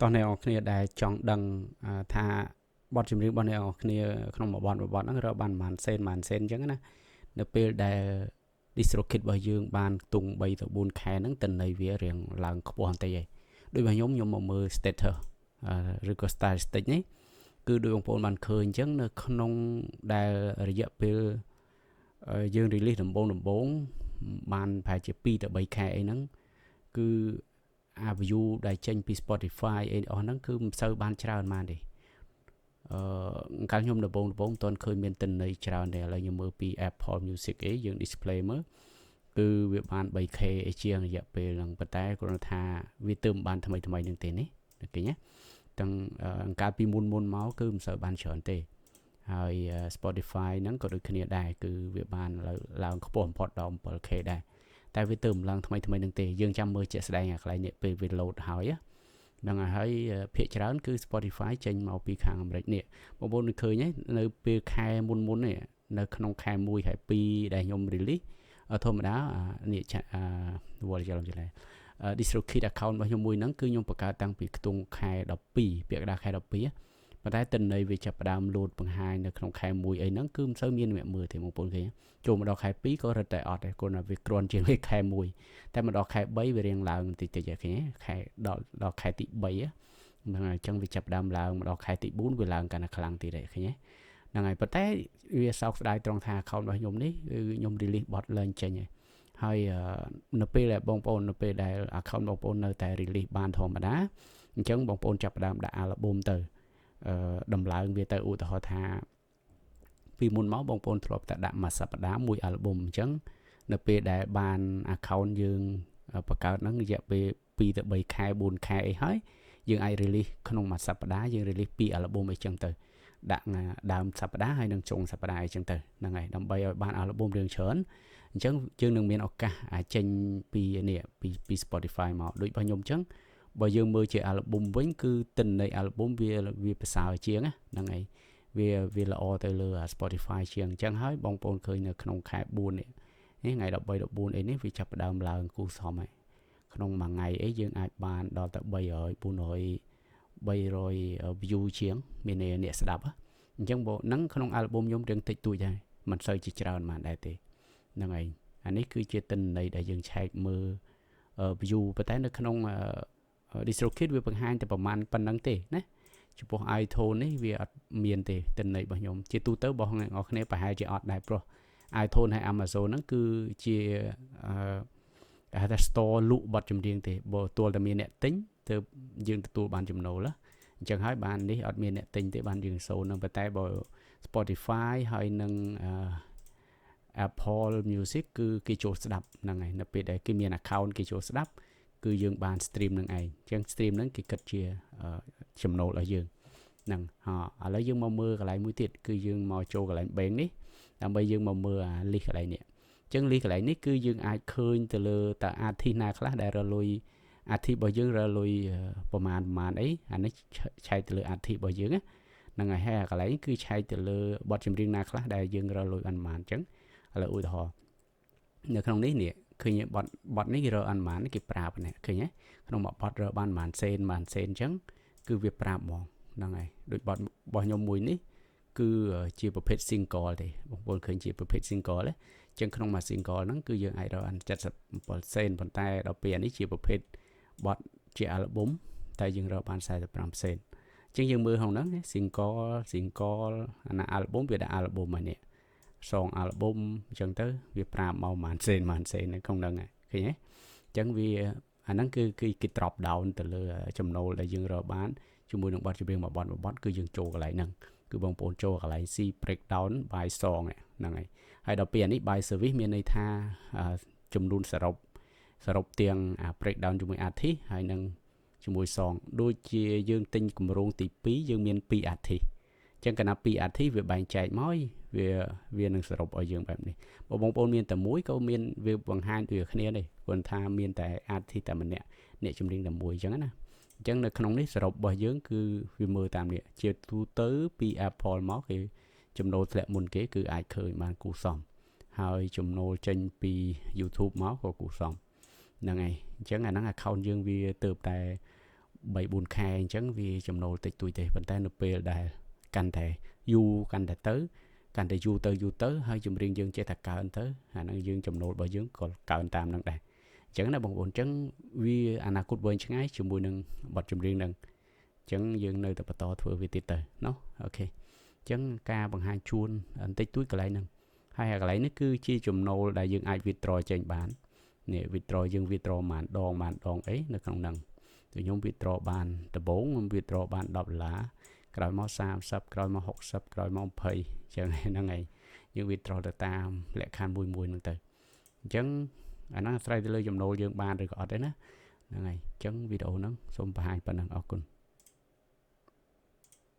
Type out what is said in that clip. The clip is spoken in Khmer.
តោះអ្នកនរគ្នាដែលចង់ដឹងថាបទចម្រៀងរបស់អ្នកនរគ្នាក្នុងមួយបទហ្នឹងរកបានប៉ុន្មានសេនអញ្ចឹងណានៅពេលដែល DistroKid របស់យើងបានខ្ទង់3ទៅ4ខែហ្នឹងតន័យវារៀងឡើងខ្ពស់បន្តិចហើយដូចរបស់ខ្ញុំមកមើល status ឬក៏ statistic នេះគឺដូចបងប្អូនបានឃើញអញ្ចឹងនៅក្នុងដែលរយៈពេលយើង release ដំបូងបានប្រហែលជា2ទៅ3ខែអីហ្នឹងគឺview ដែលចេញពី Spotify អីអស់ហ្នឹងគឺមិនសូវបានច្រើនប៉ុន្មានទេកាលខ្ញុំដំបូងមិនទាន់ឃើញមានទិន្នន័យច្រើនទេឥឡូវខ្ញុំមើលពី Apple Music អីយើង display មើលគឺវាបាន 3K អីជាងរយៈពេលហ្នឹងប៉ុន្តែគ្រាន់តែថាវាទើបបានថ្មីហ្នឹងទេនេះឃើញទេទាំងកាលពីមុនមកគឺមិនសូវបានច្រើនទេហើយ Spotify ហ្នឹងក៏ដូចគ្នាដែរគឺវាបានឡើងខ្ពស់បំផុតដល់ 7K ដែរតែវាទើបឡើងថ្មីហ្នឹងទេយើងចាំមើលជាក់ស្ដែងអាកន្លែងនេះពេលវា load ហើយហ្នឹងហើយភាគច្រើនគឺ Spotify ចេញមកពីខាងអាមេរិកនេះបងប្អូនឃើញនៅពេលខែមុននេះនៅក្នុងខែ1ហើយ2ដែលខ្ញុំ release ធម្មតានេះវល់ច្រឡំDistroKid account របស់ខ្ញុំមួយហ្នឹងគឺខ្ញុំបង្កើតតាំងពីខ្ទង់ខែ12ពាក់កណ្ដាលខែ12ប៉ុន្តែទិន្នន័យវាចាប់ផ្ដើមលោតបង្ហាញនៅក្នុងខែ1អីហ្នឹងគឺមិនសូវមានអ្នកមើលទេបងប្អូនឃើញចូលមកដល់ខែ2ក៏រឹតតែអត់ដែរគ្រាន់តែវាគ្រាន់ជាងខែ1តែមកដល់ខែ3វារៀងឡើងតិចឃើញខែដល់ខែទី3ហ្នឹងហើយអញ្ចឹងវាចាប់ផ្ដើមឡើងមកដល់ខែទី4វាឡើងកាន់តែខ្លាំងទៀតឃើញហ្នឹងហើយប៉ុន្តែវាសោកស្ដាយត្រង់ថា account របស់ខ្ញុំនេះគឺខ្ញុំ release បទឡើងចេញហើយនៅពេលដែលបងប្អូននៅពេលដែល account បងប្អូននៅតែ release បានធម្មតាអញ្ចឹងបងប្អូនចាប់ផ្ដើមដាក់ album ទៅដំឡើងវាទៅឧទាហរណ៍ថាពីមុនមកបងប្អូនធ្លាប់តែដាក់មួយសប្តាហ៍មួយ album អញ្ចឹងនៅពេលដែលបាន account យើងបង្កើតហ្នឹងរយៈពេល2ទៅ3ខែ4ខែអីហើយយើងអាច release ក្នុងមួយសប្តាហ៍យើង release 2 album អីចឹងទៅដាក់ដើមសប្តាហ៍ហើយនិងចុងសប្តាហ៍អីចឹងទៅហ្នឹងហើយដើម្បីឲ្យបាន album រឿងច្រើនអញ្ចឹងយើងនឹងមានឱកាសអាចចេញពីពី Spotify មកដូចរបស់ខ្ញុំអញ្ចឹងបើយើងមើលជា album វិញគឺទិន្នន័យ album វាប្រសើរជាងហ្នឹងហើយវាល្អទៅលើ Spotify ជាងអញ្ចឹងហើយបងប្អូនឃើញនៅក្នុងខែ4នេះថ្ងៃ13 14អីនេះវាចាប់ផ្ដើមឡើងគូសមហើយក្នុងមួយថ្ងៃអីយើងអាចបានដល់ទៅ300 view ជាងមានអ្នកស្ដាប់អញ្ចឹងបងហ្នឹងក្នុង album ខ្ញុំរឿងតិចតួចដែរមិនសូវជាច្រើនប៉ុន្មានដែរទេហ្នឹងហើយអានេះគឺជាទិន្នន័យដែលយើងឆែកមើល view ប៉ុន្តែនៅក្នុងDistroKid វាបង្ហាញតែប្រហែលប៉ុណ្្នឹងទេណាចំពោះ iTunes នេះវាអត់មានទេទិន្នន័យរបស់ខ្ញុំជាទូទៅរបស់អ្នកនរគ្នាប្រហែលជាអត់ដែរព្រោះ iTunes ហើយ Amazon ហ្នឹងគឺជាគេហៅថា store លក់បទចម្រៀងទេបើទល់តែមានអ្នកទិញទៅយើងទទួលបានចំណូលអញ្ចឹងហើយបាននេះអត់មានអ្នកទិញទេបានយើងសូននឹងប៉ុន្តែបើ Spotify ហើយនឹង Apple Music គឺគេចូលស្ដាប់ហ្នឹងហើយនៅពេលដែលគេមាន account គេចូលស្ដាប់គឺយើងបាន stream នឹងឯងអញ្ចឹង stream ហ្នឹងគេគិតជាចំណូលឲ្យយើងហ្នឹងឥឡូវយើងមកមើលកន្លែងមួយទៀតគឺយើងមកចូលកន្លែង bank នេះដើម្បីយើងមកមើលអា list កន្លែងនេះអញ្ចឹង list កន្លែងនេះគឺយើងអាចឃើញទៅលើតើ artist ណាខ្លះដែលរលុយ artist របស់យើងរលុយប្រមាណអីអានេះឆែកទៅលើ artist របស់យើងហ្នឹងហើយហើយកន្លែងនេះគឺឆែកទៅលើបទចម្រៀងណាខ្លះដែលយើងរលុយអន្មានអញ្ចឹងឥឡូវឧទាហរណ៍នៅក្នុងនេះឃើញបទនេះគេរកអន្មានគេប្រាប់នេះឃើញទេក្នុងមួយបទរកបានប៉ុន្មានសេនអញ្ចឹងគឺវាប្រាប់ហ្មងហ្នឹងហើយដូចបទរបស់ខ្ញុំមួយនេះគឺជាប្រភេទ single ទេបងប្អូនឃើញជាប្រភេទ single ទេអញ្ចឹងក្នុងមួយ single ហ្នឹងគឺយើងអាចរក77សេនប៉ុន្តែដល់ពេលនេះជាប្រភេទបទជា album តែយើងរកបាន45សេនអញ្ចឹងយើងមើលក្នុងហ្នឹង single អាណា album វាដាក់ album ហើយនេះsong album អញ្ចឹងទៅវាប្រាប់មកប៉ុន្មានសេននៅក្នុងហ្នឹងឃើញទេអញ្ចឹងវាអាហ្នឹងគឺគេ drop down ទៅលើចំណូលដែលយើងរកបានជាមួយនឹងបទចម្រៀងមួយបទគឺយើងចូលកន្លែងហ្នឹងគឺបងប្អូនចូលកន្លែង see breakdown by song ហ្នឹងហើយដល់ពេលអានេះ by service មានន័យថាចំនួនសរុបទាំង breakdown ជាមួយ artist ហើយនឹងជាមួយ song ដូចជាយើងទិញគម្រោងទី2យើងមាន2 artist អញ្ចឹងកាលណា2 artist វាបែងចែកមកវានឹងសរុបឲ្យយើងបែបនេះបើបងប្អូនមានតែមួយក៏មានវាបង្ហាញដូចគ្នាដែរព្រោះថាមានតែ artist តែម្នាក់អ្នកចម្រៀងតែមួយអញ្ចឹងណាអញ្ចឹងនៅក្នុងនេះសរុបរបស់យើងគឺវាមើលតាមនេះជាទូទៅពី Apple មកគេចំណូលធ្លាក់មុនគេគឺអាចឃើញបានគូសំហើយចំណូលចេញពី YouTube មកក៏គូសំហ្នឹងហើយអញ្ចឹងអាហ្នឹង account យើងវាទៅតែ 3-4 ខែអញ្ចឹងវាចំណូលតិចតួចទេប៉ុន្តែនៅពេលដែលកាន់តែយូរកាន់តែទៅកាន់តែយូរទៅហើយចម្រៀងយើងចេះតែកើនទៅអាហ្នឹងយើងចំណូលរបស់យើងក៏កើនតាមនឹងដែរអញ្ចឹងណាបងប្អូនអញ្ចឹងវាអនាគតវែងឆ្ងាយជាមួយនឹងបទចម្រៀងហ្នឹងអញ្ចឹងយើងនៅតែបន្តធ្វើវាទៀតទៅណោះអូខេអញ្ចឹងការបង្ហាញជូនបន្តិចតួចកន្លែងហ្នឹងហើយកន្លែងនេះគឺជាចំណូលដែលយើងអាច withdraw ចេញបាននេះ withdraw យើង withdraw ប៉ុន្មានដងអីនៅក្នុងហ្នឹងខ្ញុំ withdraw បានដំបូងខ្ញុំ withdraw បាន$10ក្រោយមក30ក្រោយមក60ក្រោយមក20អញ្ចឹងហ្នឹងហើយយើង withdraw ទៅតាមលក្ខខណ្ឌមួយហ្នឹងទៅអញ្ចឹងអាហ្នឹងអាស្រ័យទៅលើចំណូលយើងបានឬក៏អត់ទេណាហ្នឹងហើយអញ្ចឹងវីដេអូហ្នឹងសូមបង្ហាញប៉ុណ្ណឹងអរគុណ